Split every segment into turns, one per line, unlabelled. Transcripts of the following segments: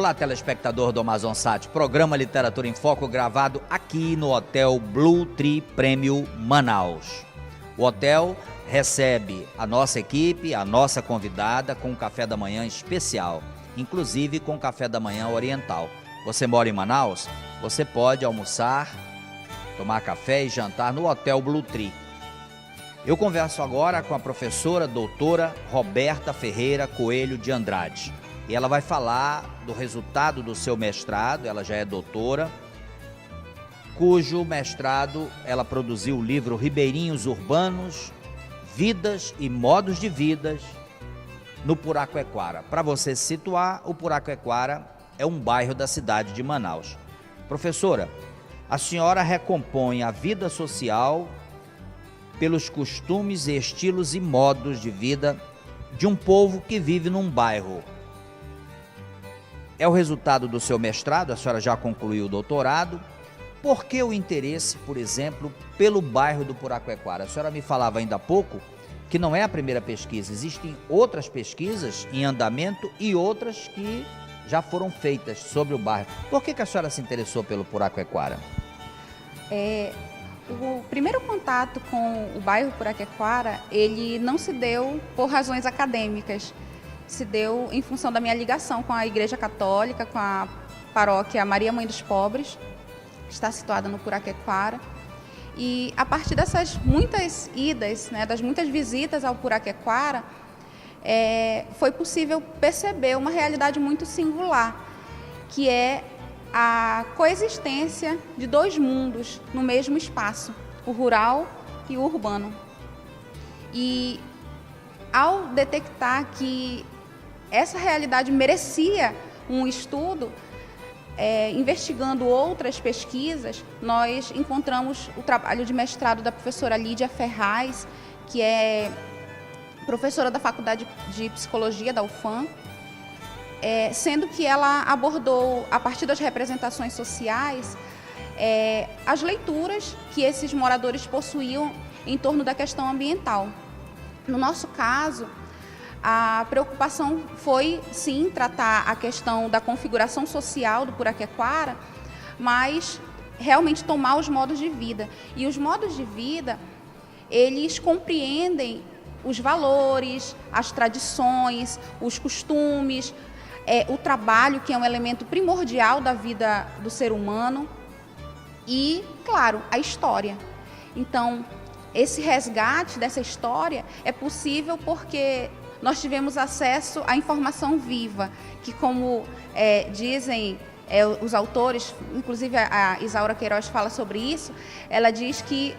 Olá, telespectador do Amazonsat, programa Literatura em Foco gravado aqui no Hotel Blue Tree Premium Manaus. O hotel recebe a nossa equipe, a nossa convidada com um café da manhã especial, inclusive com café da manhã oriental. Você mora em Manaus? Você pode almoçar, tomar café e jantar no Hotel Blue Tree. Eu converso agora com a professora doutora Roberta Ferreira Coelho de Andrade. E ela vai falar do resultado do seu mestrado, ela já é doutora, cujo mestrado ela produziu o livro Ribeirinhos Urbanos, Vidas e Modos de Vidas no Puraquequara. Para você se situar, o Puraquequara é um bairro da cidade de Manaus. Professora, a senhora recompõe a vida social pelos costumes, estilos e modos de vida de um povo que vive num bairro. É o resultado do seu mestrado, a senhora já concluiu o doutorado. Por que o interesse, por exemplo, pelo bairro do Puraquequara? A senhora me falava ainda há pouco que não é a primeira pesquisa, existem outras pesquisas em andamento e outras que já foram feitas sobre o bairro. Por que a senhora se interessou pelo Puraquequara?
O primeiro contato com o bairro Puraquequara, ele não se deu por razões acadêmicas, se deu em função da minha ligação com a Igreja Católica, com a paróquia Maria Mãe dos Pobres, que está situada no Puraquequara. E a partir dessas muitas idas, das muitas visitas ao Puraquequara, foi possível perceber uma realidade muito singular, que é a coexistência de dois mundos no mesmo espaço, o rural e o urbano. E ao detectar que essa realidade merecia um estudo, investigando outras pesquisas, nós encontramos o trabalho de mestrado da professora Lídia Ferraz, que é professora da Faculdade de Psicologia da UFAM, sendo que ela abordou, a partir das representações sociais, as leituras que esses moradores possuíam em torno da questão ambiental. No nosso caso, a preocupação foi, sim, tratar a questão da configuração social do Puraquequara, mas realmente tomar os modos de vida. E os modos de vida, eles compreendem os valores, as tradições, os costumes, o trabalho, que é um elemento primordial da vida do ser humano, e, claro, a história. Então, esse resgate dessa história é possível porque nós tivemos acesso à informação viva, que, como dizem os autores, inclusive a Isaura Queiroz fala sobre isso, ela diz que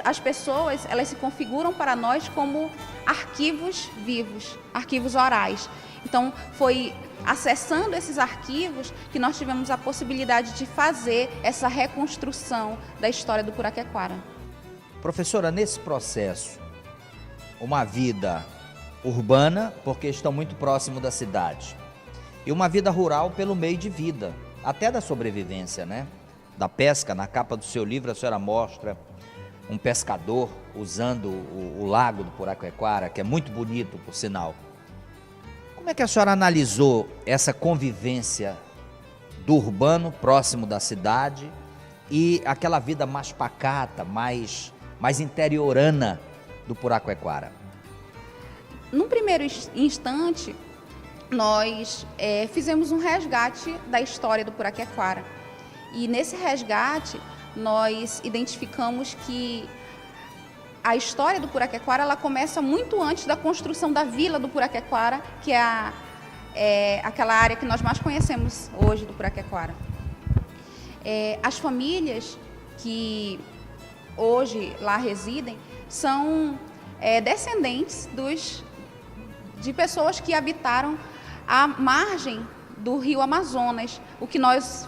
as pessoas, elas se configuram para nós como arquivos vivos, arquivos orais. Então, foi acessando esses arquivos que nós tivemos a possibilidade de fazer essa reconstrução da história do Puraquequara.
Professora, nesse processo, uma vida urbana, porque estão muito próximo da cidade, e uma vida rural pelo meio de vida, até da sobrevivência, da pesca. Na capa do seu livro, a senhora mostra um pescador usando o lago do Puraquequara, que é muito bonito, por sinal. Como é que a senhora analisou essa convivência do urbano, próximo da cidade, e aquela vida mais pacata, mais interiorana do Puraquequara?
Num primeiro instante, nós fizemos um resgate da história do Puraquequara. E nesse resgate, nós identificamos que a história do Puraquequara, ela começa muito antes da construção da vila do Puraquequara, que é aquela área que nós mais conhecemos hoje do Puraquequara. As famílias que hoje lá residem são descendentes de pessoas que habitaram a margem do rio Amazonas, o que nós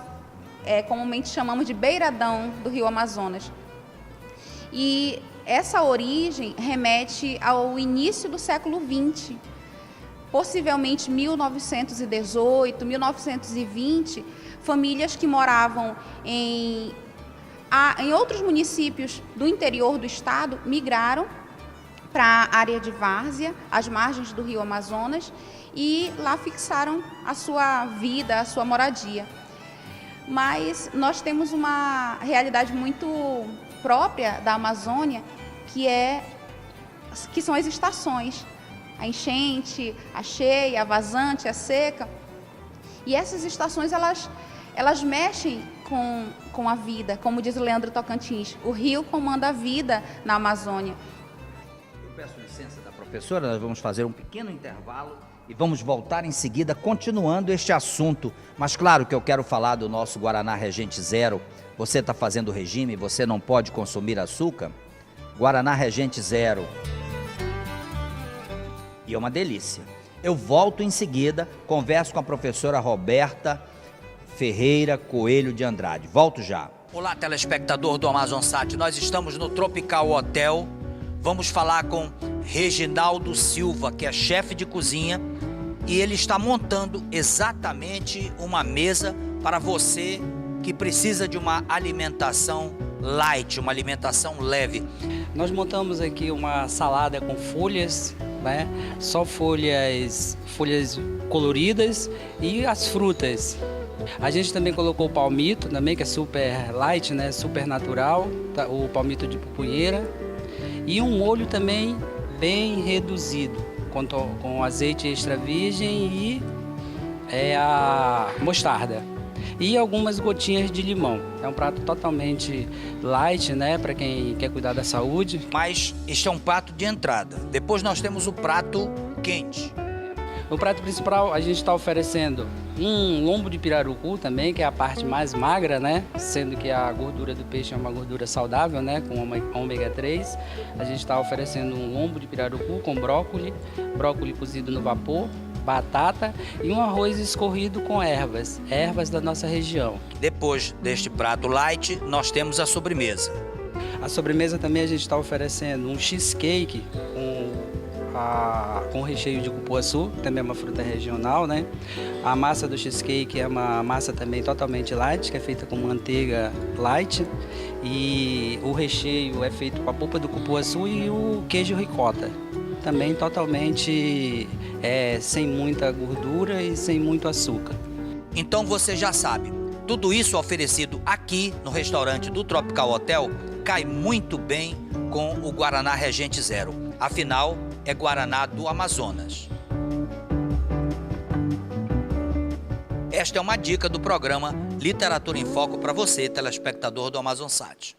comumente chamamos de beiradão do rio Amazonas. E essa origem remete ao início do século XX, possivelmente 1918, 1920, famílias que moravam em outros municípios do interior do estado migraram para a área de várzea, às margens do rio Amazonas, e lá fixaram a sua vida, a sua moradia. Mas nós temos uma realidade muito própria da Amazônia, que são as estações, a enchente, a cheia, a vazante, a seca. E essas estações, elas mexem com a vida, como diz o Leandro Tocantins. O rio comanda a vida na Amazônia.
Eu peço licença da professora, nós vamos fazer um pequeno intervalo e vamos voltar em seguida continuando este assunto. Mas claro que eu quero falar do nosso Guaraná Regente Zero. Você está fazendo regime, você não pode consumir açúcar? Guaraná Regente Zero. E é uma delícia. Eu volto em seguida, converso com a professora Roberta Ferreira Coelho de Andrade. Volto já. Olá, telespectador do AmazonSat. Nós estamos no Tropical Hotel. Vamos falar com Reginaldo Silva, que é chefe de cozinha, e ele está montando exatamente uma mesa para você que precisa de uma alimentação light, uma alimentação leve.
Nós montamos aqui uma salada com folhas, né? Só folhas coloridas e as frutas. A gente também colocou o palmito, também, que é super light, né? Super natural, o palmito de pupunheira. E um molho também bem reduzido, com azeite extra virgem e a mostarda. E algumas gotinhas de limão. É um prato totalmente light, né, para quem quer cuidar da saúde.
Mas este é um prato de entrada. Depois nós temos o prato quente.
No prato principal a gente está oferecendo um lombo de pirarucu também, que é a parte mais magra, né? Sendo que a gordura do peixe é uma gordura saudável, né? Com ômega 3. A gente está oferecendo um lombo de pirarucu com brócolis cozido no vapor, batata e um arroz escorrido com ervas da nossa região. Depois deste prato light, nós temos a sobremesa. A sobremesa também a gente está oferecendo um cheesecake com recheio de cupuaçu, que também é uma fruta regional, né? A massa do cheesecake é uma massa também totalmente light, que é feita com manteiga light, e o recheio é feito com a polpa do cupuaçu e o queijo ricota, também totalmente sem muita gordura e sem muito açúcar.
Então você já sabe, tudo isso oferecido aqui no restaurante do Tropical Hotel cai muito bem com o Guaraná Regente Zero. Afinal, é Guaraná do Amazonas. Esta é uma dica do programa Literatura em Foco para você, telespectador do AmazonSat.